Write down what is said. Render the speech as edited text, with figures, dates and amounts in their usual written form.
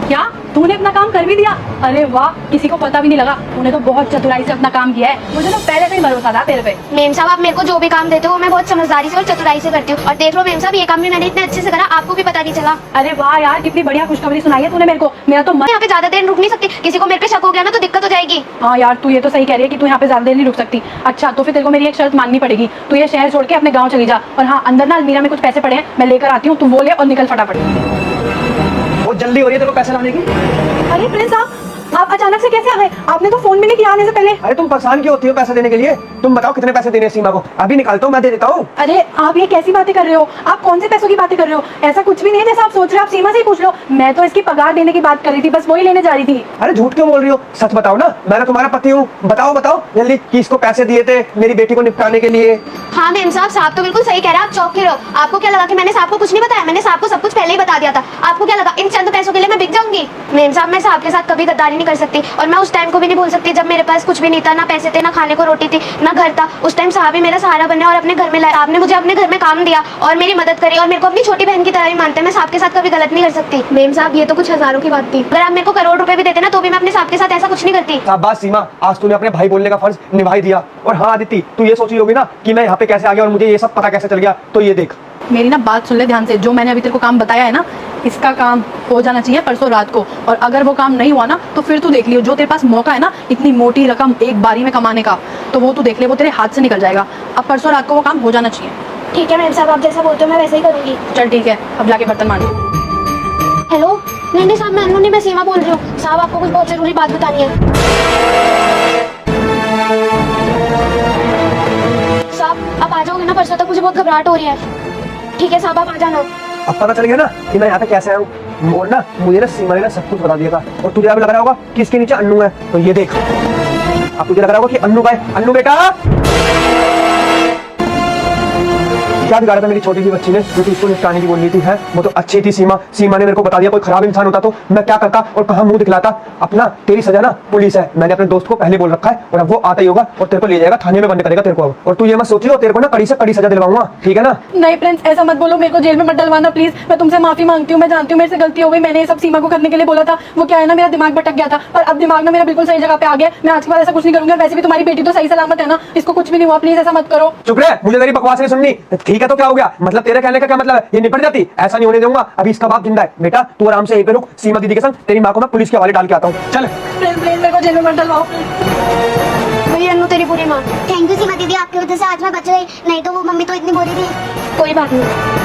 क्या तूने अपना काम कर भी दिया? अरे वाह, किसी को पता भी नहीं लगा। तूने तो बहुत चतुराई से अपना काम किया है। मुझे तो पहले से ही भरोसा था तेरे पे। मेम साहब, आप मेरे को जो भी काम देते हो मैं बहुत समझदारी से और चतुराई से करती हूँ। और देख लो मेम साहब, ये काम भी मैंने इतने अच्छे से करा, आपको भी पता नहीं चला। अरे वाह यार, कितनी बढ़िया खुशखबरी सुनाई है तूने मेरे को। मेरा तो मैं यहाँ पे ज्यादा देर रुक नहीं सकती, किसी को मेरे पे शक हो गया ना तो दिक्कत हो जाएगी। हाँ यार, तू ये तो सही कह रही है कि तू यहाँ पे ज्यादा देर नहीं रुक सकती। अच्छा, तो फिर तेरे को मेरी एक शर्त माननी पड़ेगी। तू ये शहर छोड़ के अपने गाँव चली जा। और हाँ, अंदर ना अलमीरा में कुछ पैसे पड़े हैं, मैं लेकर आती हूँ। तू वो ले और निकल फटाफट। बहुत जल्दी हो रही है तेरे को पैसे लाने की। अरे प्रिंस साहब, आप अचानक से कैसे आ गए? आपने तो फोन भी नहीं किया आने से पहले। अरे तुम परेशान क्यों होती हो पैसे देने के लिए? तुम बताओ कितने पैसे देने हैं सीमा को? अभी निकालता हूँ, मैं दे देता हूँ। अरे आप ये कैसी बातें कर रहे हो? आप कौन से पैसों की बातें कर रहे हो? ऐसा कुछ भी नहीं है जैसा आप सोच रहे हो। आप सीमा से ही पूछ लो। मैं तो इसकी पगार देने की बात कर रही थी, बस वही लेने जा रही थी। अरे झूठ क्यों बोल रही हो? सच बताओ ना, मैं तुम्हारा पति हूँ। बताओ बताओ जल्दी कि इसको पैसे दिए थे मेरी बेटी को निपटाने के लिए। हाँ मेम साहब, साहब तो बिल्कुल सही कह रहा है, आप चौंक के रहो। आपको क्या लगा कि मैंने साहब को कुछ नहीं बताया? मैंने साहब को सब कुछ पहले ही बता दिया था। आपको क्या लगा इन चंद पैसों के लिए मैं बिक जाऊंगी? मेम साहब, मैं साहब के साथ कभी गद्दारी नहीं कर सकती। और मैं उस टाइम को भी नहीं भूल सकती जब मेरे पास कुछ भी नहीं था, ना पैसे थे, ना खाने को रोटी थी, ना घर था। उस टाइम साहब ही मेरा सहारा बने और अपने घर में लाया। आपने मुझे अपने घर में काम दिया और मेरी मदद करी और मेरे को अपनी छोटी बहन की तरह ही मानते हैं। मैं साहब के साथ कभी गलत नहीं कर सकती। मेम साहब, ये तो कुछ हजारों की बात थी। अगर आप मेरे को करोड़ रुपए भी देते ना तो भी मैं अपने साहब के साथ ऐसा कुछ नहीं करती। शाबाश सीमा, आज तूने अपने भाई बोलने का फर्ज निभा ही दिया। और हाँ आदित्य, तू ये सोच रही होगी ना कि मैं यहाँ पे कैसे आ गया और मुझे ये सब पता कैसे चल गया, तो ये देख। मेरी ना बात सुन ले ध्यान से। जो मैंने अभी तेरे को काम बताया है ना, इसका काम हो जाना चाहिए परसों रात को। और अगर वो काम नहीं हुआ ना तो फिर तू देख लियो, जो तेरे पास मौका है ना इतनी मोटी रकम एक बारी में कमाने का, तो वो तू देख ले, वो तेरे हाथ से निकल जाएगा। अब परसों रात को वो काम हो जाना चाहिए। ठीक है मेम साहब, आप जैसा बोलते हो मैं वैसे ही करूंगी। चल ठीक है, अब जाके बर्तन मांज। हेलो, नहीं साहब, मैं अनु नहीं, मैं सीमा बोल रही हूँ। साहब, आपको कुछ बहुत जरूरी बात बतानी है। साहब, आप आ जाओगे ना परसों तक? मुझे बहुत घबराहट हो रही है। ठीक है साहब, आप आ जाना। अब पता चल गया ना कि मैं यहाँ पे कैसे आया हूँ। और ना मुझे ना सीमा ने ना सब कुछ बता दिया था। और तुझे अब लग रहा होगा कि इसके नीचे अन्नू है, तो ये देख। अब तुझे लग रहा होगा कि अन्नू का है। अन्नू बेटा, क्या बिगाड़ा था मेरी छोटी सी बच्ची ने जो कि इसको निपटाने की बोल रही थी है? वो तो अच्छी थी सीमा। सीमा ने मेरे को बता दिया। कोई खराब इंसान होता तो मैं क्या करता और कहाँ मुंह दिखलाता अपना। तेरी सजा ना पुलिस है, मैंने अपने दोस्त को पहले बोल रखा है। और अब वो आता ही होगा और तेरे को ले जाएगा थाने में, बंद करेगा तेरे को। अब और तू ये मत सोचियो, तेरे को ना कड़ी से कड़ी सजा दिलवाऊंगा, ठीक है ना? नहीं प्रिंस, ऐसा मत बोलो। मेरे को जेल में मत डलवाना प्लीज। मैं तुमसे माफी मांगती हूँ। मैं जानती हूँ मेरे से गलती हो गई। मैंने ये सब सीमा को करने के लिए बोला था। वो क्या है ना, मेरा दिमाग भटक गया था, पर अब दिमाग ना मेरा बिल्कुल सही जगह पे आ गया। मैं आज के बाद ऐसा कुछ नहीं करूंगी। वैसे भी तुम्हारी बेटी तो सही सलामत है ना, इसको कुछ भी नहीं हुआ। प्लीज ऐसा मत करो। चुप रहे, मुझे तेरी बकवास नहीं सुननी। ठीक है तो क्या हो गया? मतलब तेरे कहने का क्या मतलब है? ये निपट जाती? ऐसा नहीं होने दूंगा। अभी इसका बाप जिंदा है। बेटा तू आराम से यहीं पे रुक, सीमा दीदी के संग। तेरी माँ को मैं पुलिस के हवाले डाल के आता हूँ। चल प्लीज प्लीज मेरे को जेल में मत डलवाओ। वही अनु तेरी पूरी माँ। थैंक यू सीमा दीदी, आपकी वजह से आज मैं बच गई, नहीं तो वो मम्मी तो इतनी बुरी थी। कोई बात नहीं।